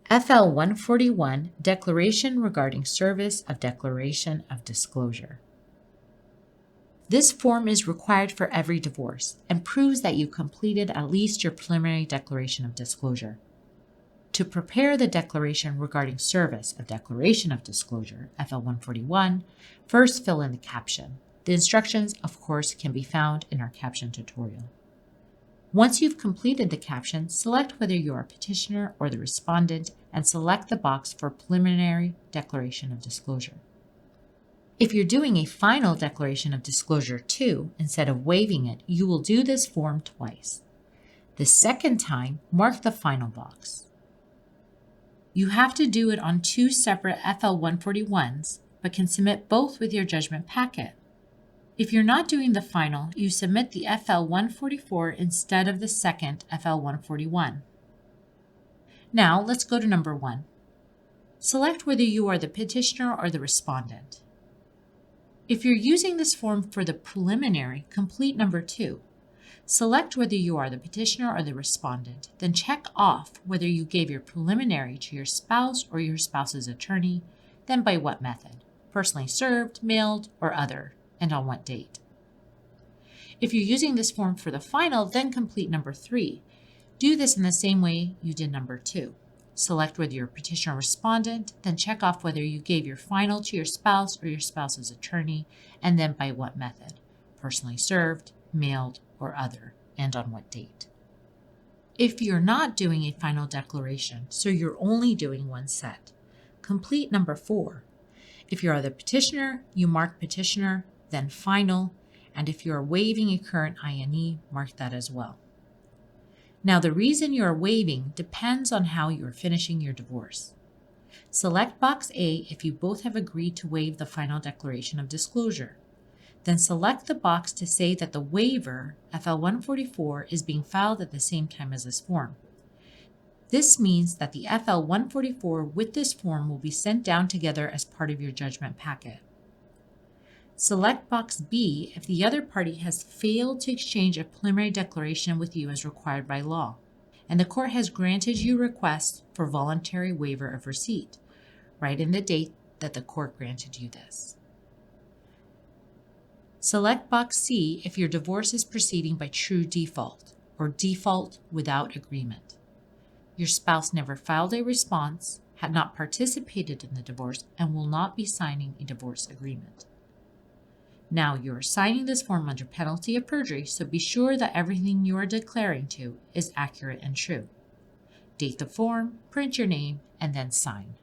FL-141 Declaration Regarding Service of Declaration of Disclosure. This form is required for every divorce and proves that you completed at least your preliminary declaration of disclosure. To prepare the declaration regarding service of declaration of disclosure, FL-141, first fill in the caption. The instructions, of course, can be found in our caption tutorial. Once you've completed the caption, select whether you are a petitioner or the respondent and select the box for preliminary declaration of disclosure. If you're doing a final declaration of disclosure too, instead of waiving it, you will do this form twice. The second time, mark the final box. You have to do it on two separate FL-141s, but can submit both with your judgment packet. If you're not doing the final, you submit the FL-144 instead of the second FL-141. Now let's go to number 1. Select whether you are the petitioner or the respondent. If you're using this form for the preliminary, complete number 2. Select whether you are the petitioner or the respondent, then check off whether you gave your preliminary to your spouse or your spouse's attorney, then by what method, personally served, mailed, or other, and on what date. If you're using this form for the final, then complete number 3. Do this in the same way you did number 2. Select whether you're a petitioner or respondent, then check off whether you gave your final to your spouse or your spouse's attorney, and then by what method, personally served, mailed, or other, and on what date. If you're not doing a final declaration, so you're only doing one set, complete number 4. If you are the petitioner, you mark petitioner, then final, and if you are waiving a current INE, mark that as well. Now, the reason you are waiving depends on how you are finishing your divorce. Select box A if you both have agreed to waive the final declaration of disclosure. Then select the box to say that the waiver, FL-144, is being filed at the same time as this form. This means that the FL-144 with this form will be sent down together as part of your judgment packet. Select box B if the other party has failed to exchange a preliminary declaration with you as required by law, and the court has granted you requests for voluntary waiver of receipt. Write in the date that the court granted you this. Select box C if your divorce is proceeding by true default, or default without agreement. Your spouse never filed a response, had not participated in the divorce, and will not be signing a divorce agreement. Now you are signing this form under penalty of perjury, so be sure that everything you are declaring to is accurate and true. Date the form, print your name, and then sign.